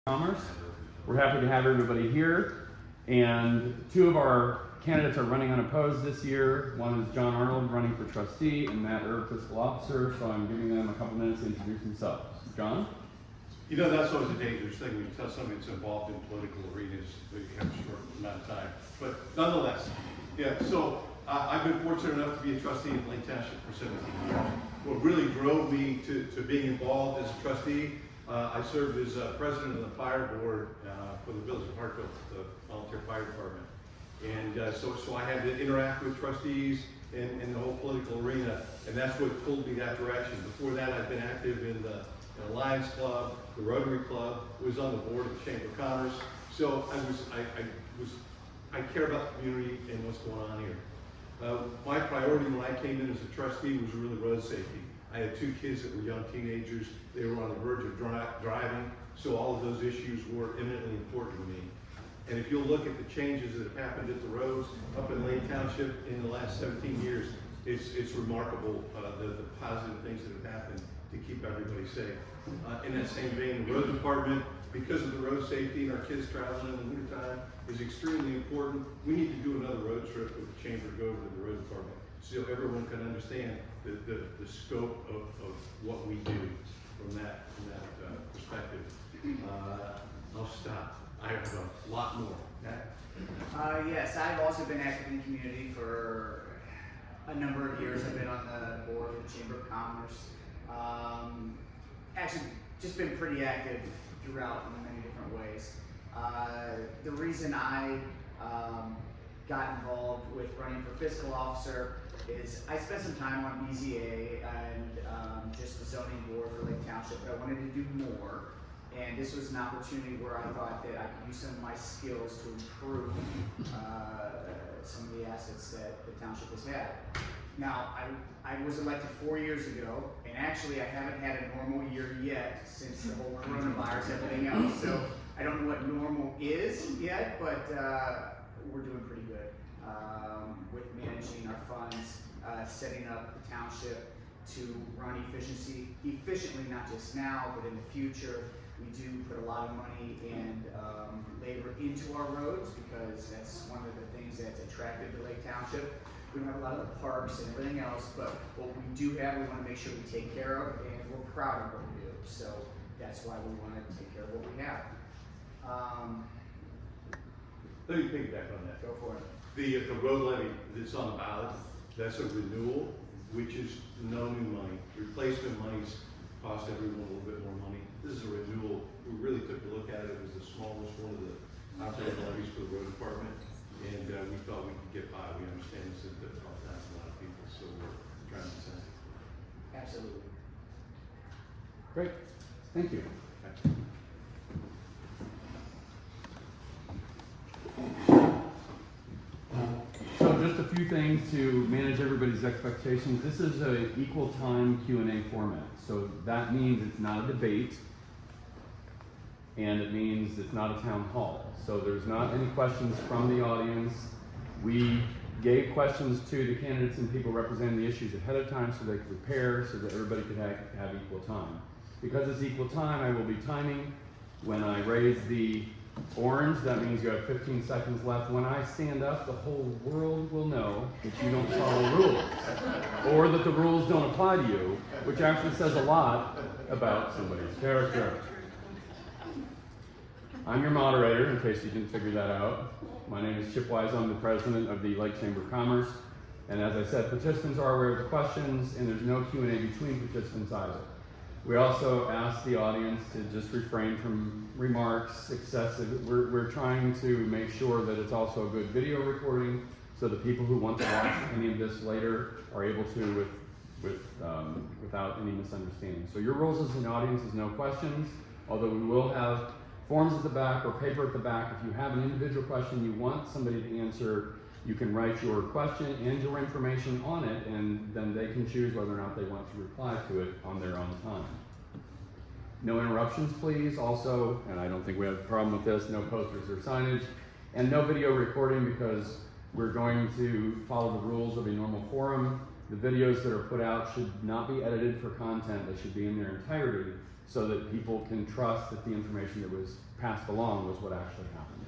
Commerce. We're happy to have everybody here, and two of our candidates are running unopposed this year. One is John Arnold, running for trustee, and Matt Erb, fiscal officer, so I'm giving them a couple minutes to introduce themselves. John? You know, that's always a dangerous thing when you tell somebody that's involved in political arenas that you have a short amount of time. But nonetheless, so I've been fortunate enough to be a trustee in Lake Township for 17 years. What really drove me to being involved as a trustee, I served as president of the fire board for the village of Hartville, the volunteer fire department. And so I had to interact with trustees in the whole political arena, and that's what pulled me that direction. Before that, I've been active in the Lions Club, the Rotary Club, was on the board of the Chamber of Commerce. So I care about the community and what's going on here. My priority when I came in as a trustee was really road safety. I had two kids that were young teenagers. They were on the verge of driving, so all of those issues were eminently important to me. And if you'll look at the changes that have happened at the roads up in Lake Township in the last 17 years, it's remarkable the positive things that have happened to keep everybody safe. In that same vein, the road department, because of the road safety and our kids traveling in the wintertime, is extremely important. We need to do another road trip with the chamber to go over to the road department so everyone can understand the scope of what we do from that perspective. I'll stop. I have a lot more. Yes, I've also been active in the community for a number of years. I've been on the board of the Chamber of Commerce. Actually, just been pretty active throughout in many different ways. The reason I got involved with running for fiscal officer is I spent some time on BZA and just the zoning board for Lake Township, but I wanted to do more. And this was an opportunity where I thought that I could use some of my skills to improve some of the assets that the township has had. Now, I was elected 4 years ago, and actually I haven't had a normal year yet since the whole coronavirus and everything else. So I don't know what normal is yet, but we're doing pretty good with managing our funds, setting up the township to run efficiently, not just now, but in the future. We do put a lot of money and labor into our roads because that's one of the things that's attractive to Lake Township. We don't have a lot of the parks and everything else, but what we do have, we want to make sure we take care of, and we're proud of what we do. So that's why we want to take care of what we have. Let me piggyback on that. Go for it. The road levy that's on the ballot, that's a renewal, which is no new money. Replacement monies cost everyone a little bit more money. This is a renewal. We really took a look at it. It was the smallest one of the operating levies for the road department, and we thought we could get by. We understand this is a difficult time for a lot of people, so we're trying to be sensitive. Absolutely. Great. Thank you. So just a few things to manage everybody's expectations. This is an equal time Q&A format. So that means it's not a debate, and it means it's not a town hall. So there's not any questions from the audience. We gave questions to the candidates and people representing the issues ahead of time so they could prepare, so that everybody could have equal time. Because it's equal time, I will be timing. When I raise the orange, that means you have 15 seconds left. When I stand up, the whole world will know that you don't follow rules, or that the rules don't apply to you, which actually says a lot about somebody's character. I'm your moderator, in case you didn't figure that out. My name is Chip Wise. I'm the president of the Lake Chamber of Commerce. And as I said, participants are aware of the questions, and there's no Q&A between participants either. We also ask the audience to just refrain from remarks, excessive. We're trying to make sure that it's also a good video recording, so the people who want to watch any of this later are able to without any misunderstanding. So your rules as an audience is no questions, although we will have forms at the back or paper at the back. If you have an individual question you want somebody to answer, you can write your question and your information on it, and then they can choose whether or not they want to reply to it on their own time. No interruptions, please. Also, and I don't think we have a problem with this, no posters or signage, and no video recording, because we're going to follow the rules of a normal forum. The videos that are put out should not be edited for content. They should be in their entirety, so that people can trust that the information that was passed along was what actually happened.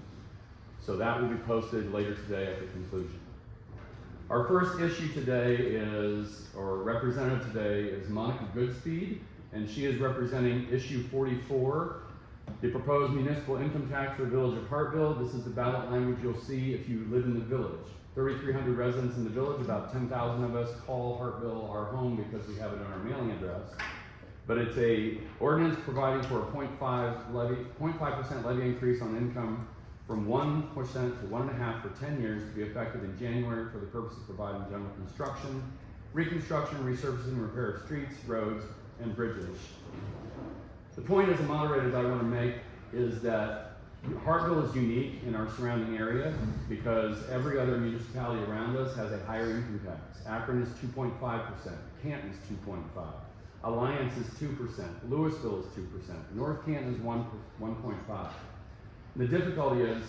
So that will be posted later today at the conclusion. Our first issue today is, or representative today is Monica Goodspeed, and she is representing issue 44, the proposed municipal income tax for the village of Hartville. This is the ballot language you'll see if you live in the village. 3,300 residents in the village, about 10,000 of us call Hartville our home because we have it on our mailing address. But it's a ordinance providing for a 0.5% levy increase on income from 1% to 1.5% for 10 years to be effective in January for the purpose of providing general construction, reconstruction, resurfacing, and repair of streets, roads, and bridges. The point as a moderator that I want to make is that Hartville is unique in our surrounding area because every other municipality around us has a higher income tax. Akron is 2.5%, Canton is 2.5%, Alliance is 2%, Louisville is 2%, North Canton is 1.5%. The difficulty is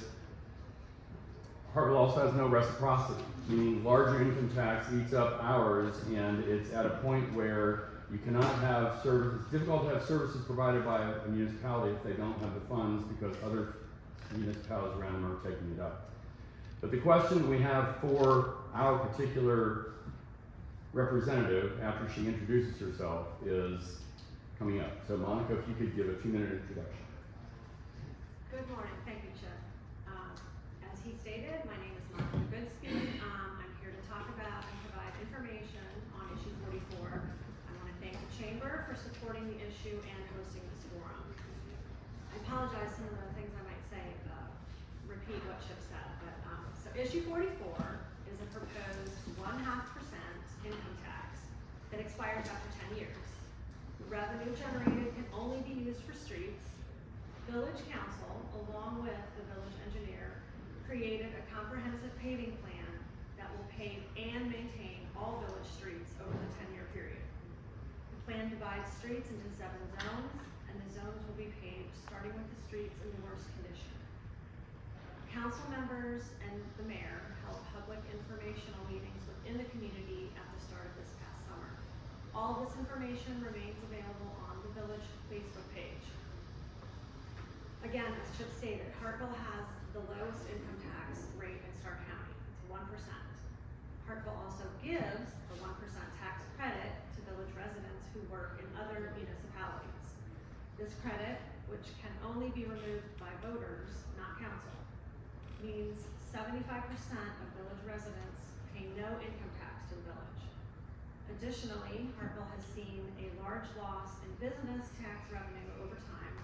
Hartville also has no reciprocity, meaning larger income tax eats up ours, and it's at a point where you cannot have services. It's difficult to have services provided by a municipality if they don't have the funds because other municipalities around them are taking it up. But the question we have for our particular representative after she introduces herself is coming up. So Monica, if you could give a 2-minute introduction. Good morning, thank you, Chip. As he stated, my name is Monica Goodspeed. I'm here to talk about and provide information on issue 44. I want to thank the Chamber for supporting the issue and hosting this forum. I apologize some of the things I might say, repeat what Chip said, but so issue 44 is a proposed 0.5% income tax that expires after 10 years. The revenue generated can only be used for streets. Village Council, along with the village engineer, created a comprehensive paving plan that will pave and maintain all village streets over the 10-year period. The plan divides streets into 7 zones, and the zones will be paved starting with the streets in the worst condition. Council members and the mayor held public informational meetings within the community at the start of this past summer. All this information remains available on the village Facebook page. Again, as Chip stated, Hartville has the lowest income tax rate in Stark County. It's 1%. Hartville also gives the 1% tax credit to village residents who work in other municipalities. This credit, which can only be removed by voters, not council, means 75% of village residents pay no income tax to the village. Additionally, Hartville has seen a large loss in business tax revenue over time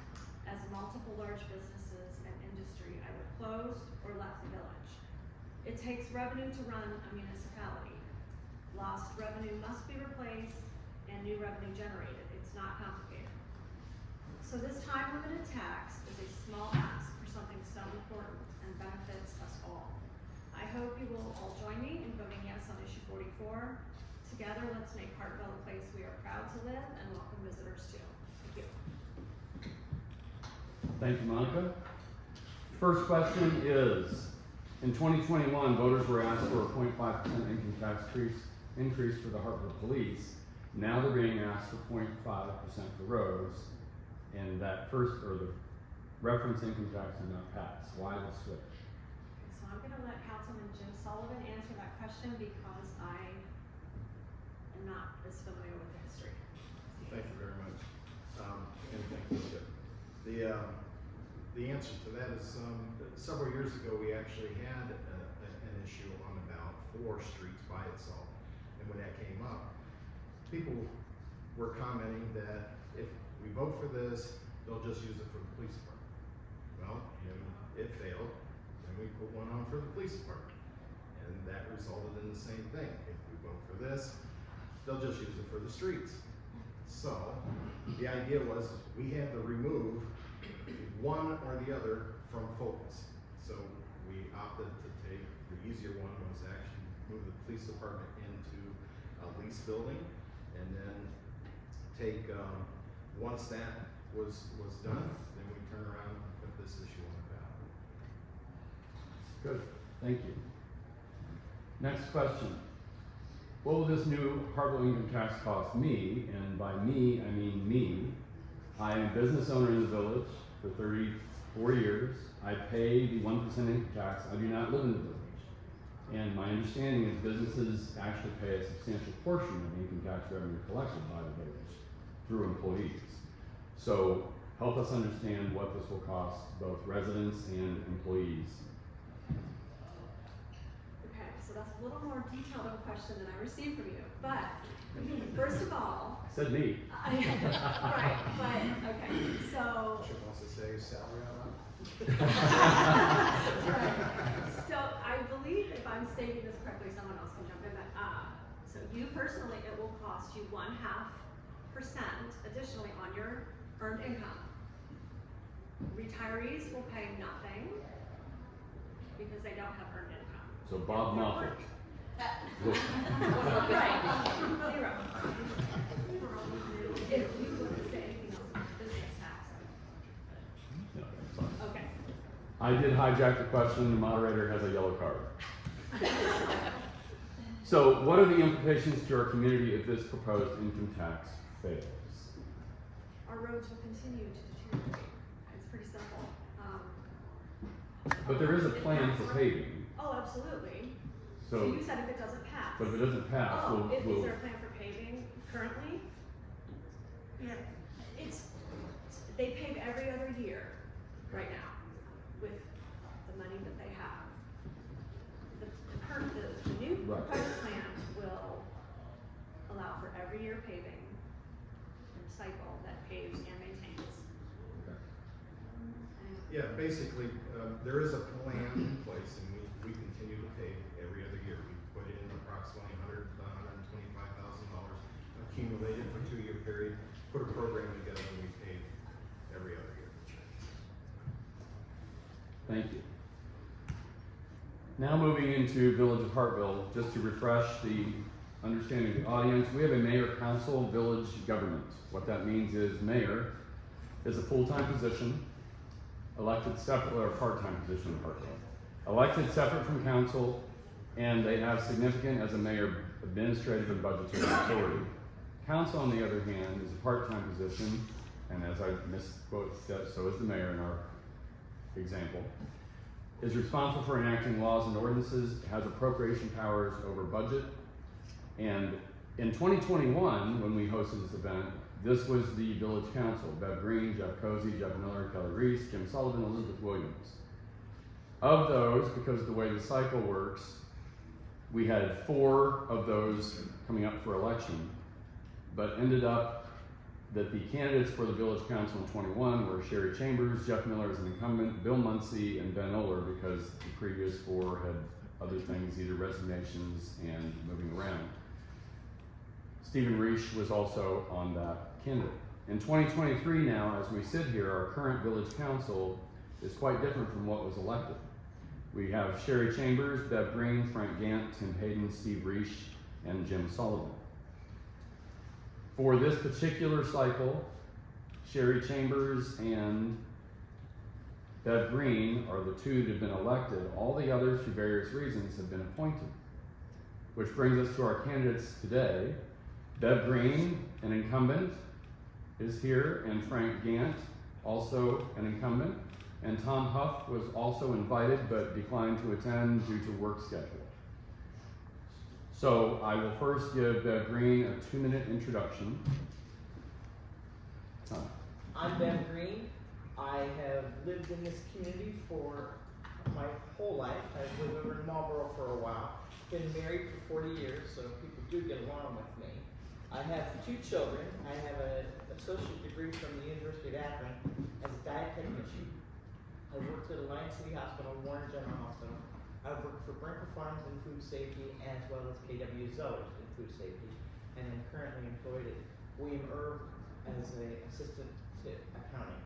as multiple large businesses and industry either closed or left the village. It takes revenue to run a municipality. Lost revenue must be replaced and new revenue generated. It's not complicated. So this time-limited tax is a small ask for something so important and benefits us all. I hope you will all join me in voting yes on issue 44. Together, let's make Hartville a place we are proud to live and welcome visitors to. Thank you. Thank you, Monica. First question is, in 2021, voters were asked for a 0.5% income tax increase for the Hartville Police. Now they're being asked for 0.5% for roads, and that first, or the reference income tax did not pass. Why the switch? So I'm going to let Councilman Jim Sullivan answer that question because I am not as familiar with the history. Thank you very much. And thank you, Chip. The answer to that is several years ago we actually had an issue on the ballot for streets by itself. And when that came up, people were commenting that if we vote for this, they'll just use it for the police department. Well, it failed. Then we put one on for the police department. And that resulted in the same thing. If we vote for this, they'll just use it for the streets. So the idea was we had to remove one or the other from focus. So we opted to take the easier one was actually move the police department into a lease building, and then take once that was done, then we turn around and put this issue on the ballot. Good, thank you. Next question. What will this new Hartville income tax cost me, and by me, I mean me, I am a business owner in the village for 34 years. I pay the 1% income tax. I do not live in the village. And my understanding is businesses actually pay a substantial portion of the income tax revenue collected by the village through employees. So help us understand what this will cost both residents and employees. Okay, so that's a little more detailed of a question than I received from you, but first of all, Said me. right, but, okay, so. Chip wants to say salary out loud. Right. So I believe if I'm stating this correctly, someone else can jump in, but, so you personally, it will cost you 0.5% additionally on your earned income. Retirees will pay nothing because they don't have earned income. So Bob Moffett. Right, 0. If you want to say anything else about business tax. No, that's fine. Okay. I did hijack the question. The moderator has a yellow card. So what are the implications to our community if this proposed income tax fails? Our roads will continue to deteriorate. It's pretty simple. But there is a plan for paving. Oh, absolutely. So So, you said if it doesn't pass. but if it doesn't pass, Oh, is we'll there a plan for paving currently? Yeah, they pave every other year right now with the money that they have. The new Right. proposed plan will allow for every year paving cycle that paves and maintains. Okay. Yeah, basically, there is a plan in place, and we continue to pay every other year. We put in approximately $125,000 accumulated for a 2-year period, put a program together, and we pay every other year. Thank you. Now moving into Village of Hartville, just to refresh the understanding of the audience, we have a mayor-council village government. What that means is mayor is a full-time position, elected separate, or part-time position in Hartville. Elected separate from council, and they have significant, as a mayor, administrative and budgetary authority. Council, on the other hand, is a part-time position, and as I misquote, so is the mayor in our example, is responsible for enacting laws and ordinances, has appropriation powers over budget. And in 2021, when we hosted this event, this was the village council: Bev Green, Jeff Cozy, Jeff Miller, Kelly Reese, Jim Sullivan, Elizabeth Williams. Of those, because of the way the cycle works, we had 4 of those coming up for election, but ended up that the candidates for the village council in 21 were Sherry Chambers, Jeff Miller as an incumbent, Bill Muncy, and Ben Oler, because the previous 4 had other things, either resignations and moving around. Stephen Reich was also on that candidate. In 2023 now, as we sit here, our current village council is quite different from what was elected. We have Sherry Chambers, Bev Green, Frank Gant, Tim Hayden, Steve Reich, and Jim Sullivan. For this particular cycle, Sherry Chambers and Bev Green are the 2 that have been elected. All the others, for various reasons, have been appointed. Which brings us to our candidates today. Bev Green, an incumbent, is here, and Frank Gant, also an incumbent. And Tom Huff was also invited but declined to attend due to work schedule. So I will first give Bev Green a 2-minute introduction. I'm Ben Green. I have lived in this community for my whole life. I've lived over in Marlboro for a while. Been married for 40 years, so people do get along with me. I have 2 children. I have an associate degree from the University of Akron as a diet technician. I worked at Alliance City Hospital, Warren General Hospital. I've worked for Brinker Farms in food safety as well as KW Zoe in food safety, and I'm currently employed at William Irv as an assistant to accounting.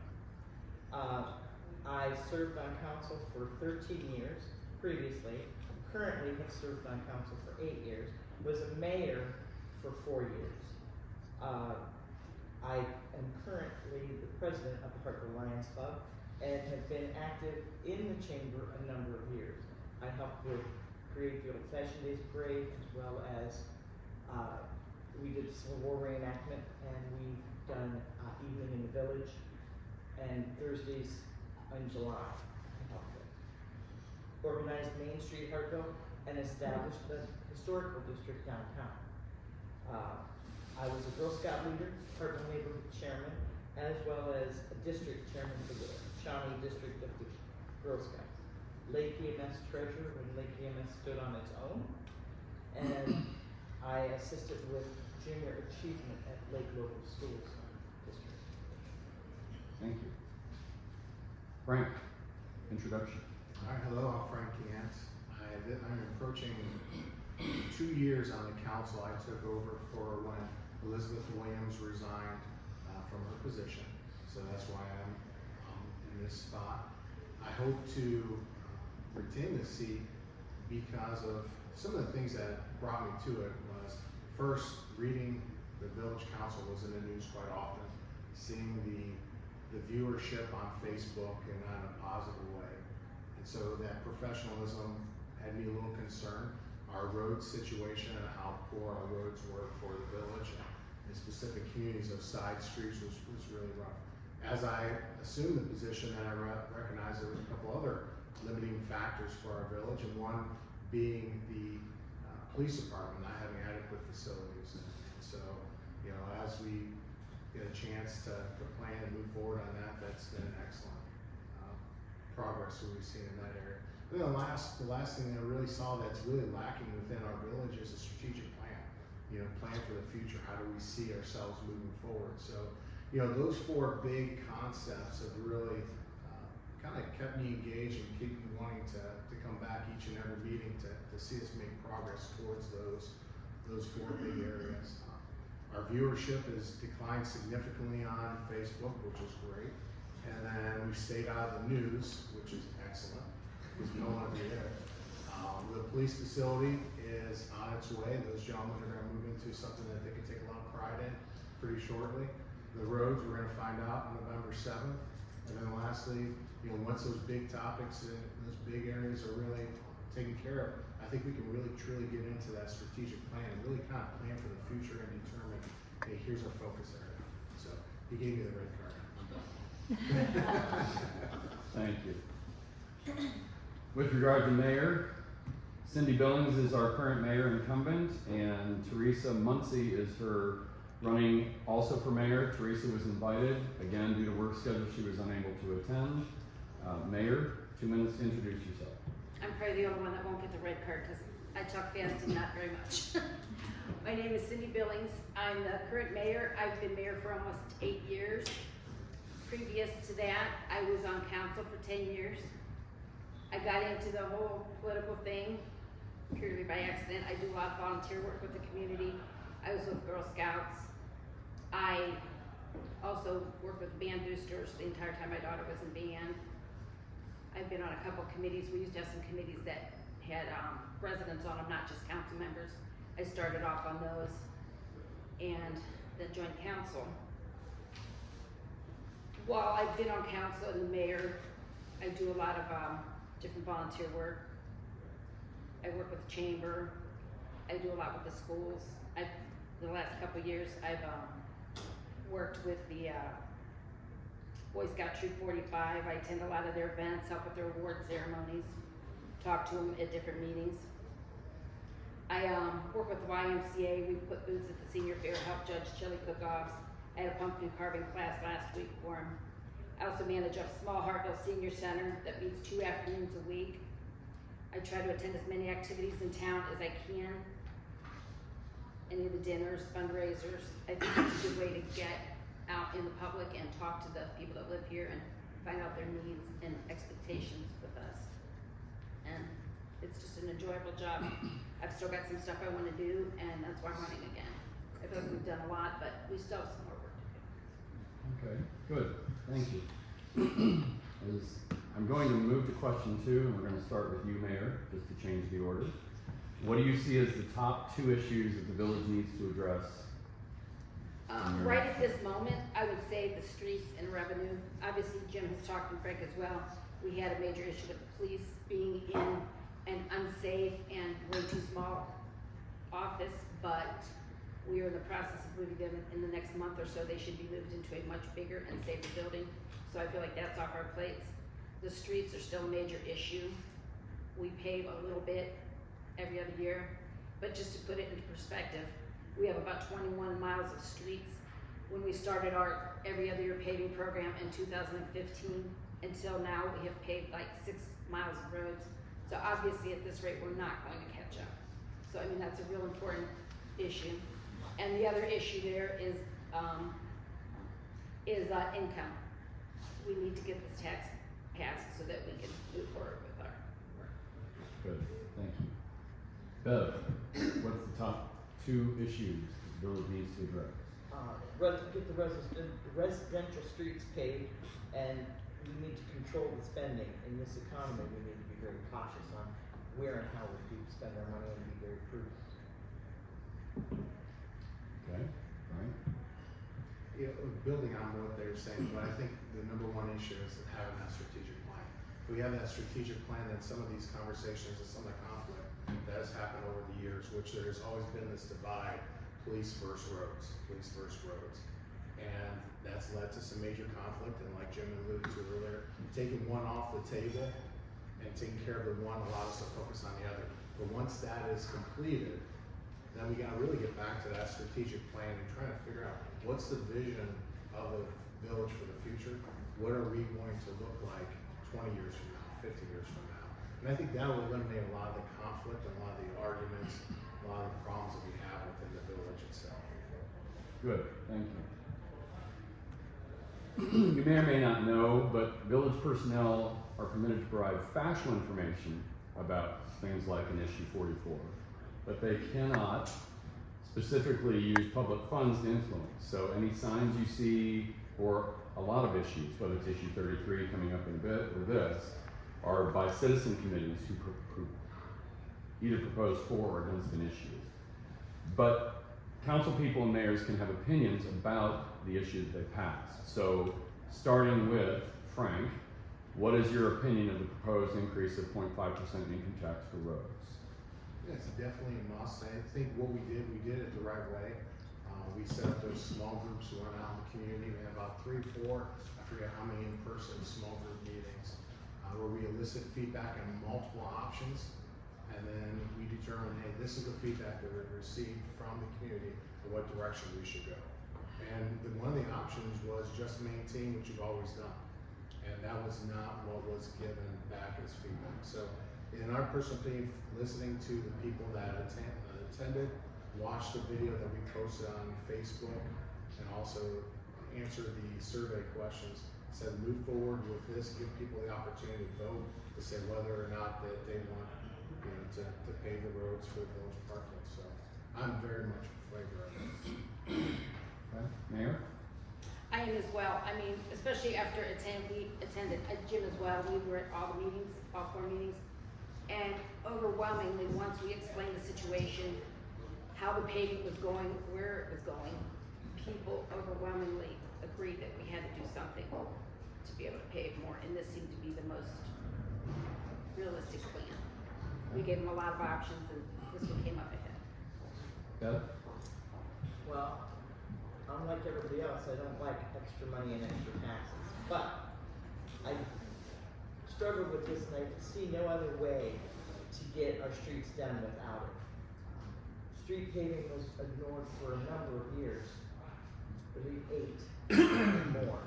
I served on council for 13 years previously, currently have served on council for 8 years, was a mayor for 4 years. I am currently the president of the Hartville Lions Club and have been active in the chamber a number of years. I helped with create the Old Fashioned Days Parade, as well as we did Civil War reenactment, and we done evening in the village, and Thursdays in July in Hartville. Organized Main Street Hartville, and established the historical district downtown. I was a Girl Scout leader, Hartville neighborhood chairman, as well as a district chairman for the Shawnee district of the Girl Scouts. Lake EMS treasurer when Lake EMS stood on its own, and I assisted with junior achievement at Lake Local Schools District. Thank you. Frank, introduction. All right, hello, I'm Frank Cantz. I'm approaching 2 years on the council. I took over for when Elizabeth Williams resigned from her position, so that's why I'm in this spot. I hope to retain this seat because of some of the things that brought me to it. Was first, reading the village council was in the news quite often, seeing the viewership on Facebook and in a positive way. And so that professionalism had me a little concerned. Our road situation and how poor our roads were for the village and specific communities of side streets was really rough. As I assumed the position, then I recognized there was a couple other limiting factors for our village, and one being the police department not having adequate facilities. And so, you know, as we get a chance to plan and move forward on that, that's been excellent progress that we've seen in that area. And then the last thing that I really saw that's really lacking within our village is a strategic plan. You know, plan for the future. How do we see ourselves moving forward? So, you know, those 4 big concepts have really kind of kept me engaged and keep me wanting to come back each and every meeting to see us make progress towards those 4 big areas. Our viewership has declined significantly on Facebook, which is great. And then we've stayed out of the news, which is excellent, because we don't want to be there. The police facility is on its way. Those gentlemen are going to move into something that they can take a lot of pride in pretty shortly. The roads, we're going to find out on November 7th. And then lastly, you know, once those big topics and those big areas are really taken care of, I think we can really truly get into that strategic plan and really kind of plan for the future and determine, hey, here's our focus area. So he gave me the red card. I'm done. Thank you. With regard to mayor, Cindy Billings is our current mayor incumbent, and Teresa Muncie is her running also for mayor. Teresa was invited. Again, due to work schedule, she was unable to attend. Mayor, 2 minutes to introduce yourself. I'm probably the only one that won't get the red card because I talk fast and not very much. My name is Cindy Billings. I'm the current mayor. I've been mayor for almost 8 years. Previous to that, I was on council for 10 years. I got into the whole political thing purely by accident. I do a lot of volunteer work with the community. I was with Girl Scouts. I also worked with band boosters the entire time my daughter was in band. I've been on a couple committees. We used to have some committees that had residents on them, not just council members. I started off on those and then joined council. While I've been on council and the mayor, I do a lot of different volunteer work. I work with the chamber. I do a lot with the schools. The last couple of years, I've worked with the Boy Scout Troop 45. I attend a lot of their events, help with their award ceremonies, talk to them at different meetings. I work with the YMCA. We've put booths at the senior fair, helped judge chili cook-offs. I had a pumpkin carving class last week for them. I also manage a small Hartville Senior Center that meets 2 afternoons a week. I try to attend as many activities in town as I can. Any of the dinners, fundraisers. I think it's a good way to get out in the public and talk to the people that live here and find out their needs and expectations with us. And it's just an enjoyable job. I've still got some stuff I want to do, and that's why I'm running again. I feel like we've done a lot, but we still have some more work to do. Okay, good. Thank you. I'm going to move to question 2, and we're going to start with you, Mayor, just to change the order. What do you see as the top 2 issues that the village needs to address? Right at this moment, I would say the streets and revenue. Obviously, Jim has talked and Frank as well. We had a major issue with the police being in an unsafe and way too small office, but We are in the process of moving them in the next month or so. They should be moved into a much bigger and safer building. So I feel like that's off our plates. The streets are still a major issue. We pave a little bit every other year, but just to put it into perspective, we have about 21 miles of streets. When we started our every other year paving program in 2015, until now, we have paved like 6 miles of roads. So obviously at this rate, we're not going to catch up. So I mean, that's a real important issue. And the other issue there is income. We need to get this tax passed so that we can move forward with our work. Good, thank you. Bev, what's the top 2 issues the village needs to address? Get the residential streets paved, and we need to control the spending. In this economy, we need to be very cautious on where and how we do spend our money and be very prudent. Okay, Brian? You know, building on what they're saying, but I think the number one issue is having that strategic plan. If we have that strategic plan, then some of these conversations and some of the conflict that has happened over the years, which there's always been this divide, police versus roads. And that's led to some major conflict, and like Jim alluded to earlier, taking one off the table and taking care of the one allows us to focus on the other. But once that is completed, then we gotta really get back to that strategic plan and try to figure out what's the vision of the village for the future? What are we going to look like 20 years from now, 50 years from now? And I think that will eliminate a lot of the conflict and a lot of the arguments, a lot of the problems that we have within the village itself. Good, thank you. You may or may not know, but village personnel are permitted to provide factual information about things like an issue 44, but they cannot specifically use public funds to influence. So any signs you see for a lot of issues, whether it's issue 33 coming up in a bit or this, are by citizen committees who either propose for or against an issue. But council people and mayors can have opinions about the issue that they pass. So starting with Frank, what is your opinion of the proposed increase of 0.5% income tax for roads? Yeah, it's definitely a must. I think what we did it the right way. We set up those small groups who went out in the community. We had about 3 or 4, I forget how many in-person small group meetings, where we elicit feedback on multiple options. And then we determine, hey, this is the feedback that we received from the community and what direction we should go. And one of the options was just maintain what you've always done. And that was not what was given back as feedback. So in our personal opinion, listening to the people that attended, watched the video that we posted on Facebook, and also answered the survey questions, said move forward with this, give people the opportunity to vote to say whether or not that they want to pave the roads for the village of Hartville. So I'm very much in favor of it. Okay, Mayor? I am as well. I mean, especially after we attended Jim as well. We were at all the meetings, all 4 meetings, and overwhelmingly, once we explained the situation, how the paving was going, where it was going, people overwhelmingly agreed that we had to do something to be able to pave more, and this seemed to be the most realistic plan. We gave them a lot of options, and this one came up ahead. Bev? Well, unlike everybody else, I don't like extra money and extra taxes, but I struggled with this and I see no other way to get our streets done without it. Street paving was ignored for a number of years, I believe 8 or more.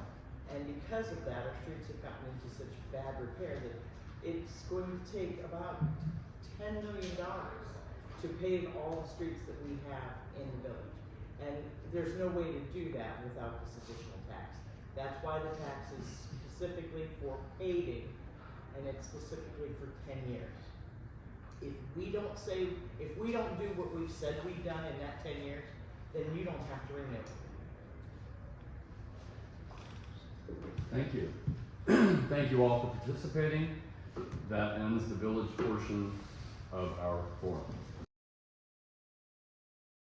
And because of that, our streets have gotten into such bad repair that it's going to take about $10 million to pave all the streets that we have in the village. And there's no way to do that without this additional tax. That's why the tax is specifically for paving, and it's specifically for 10 years. If we don't do what we've said we've done in that 10 years, then you don't have to renew it. Thank you. Thank you all for participating. That ends the village portion of our forum.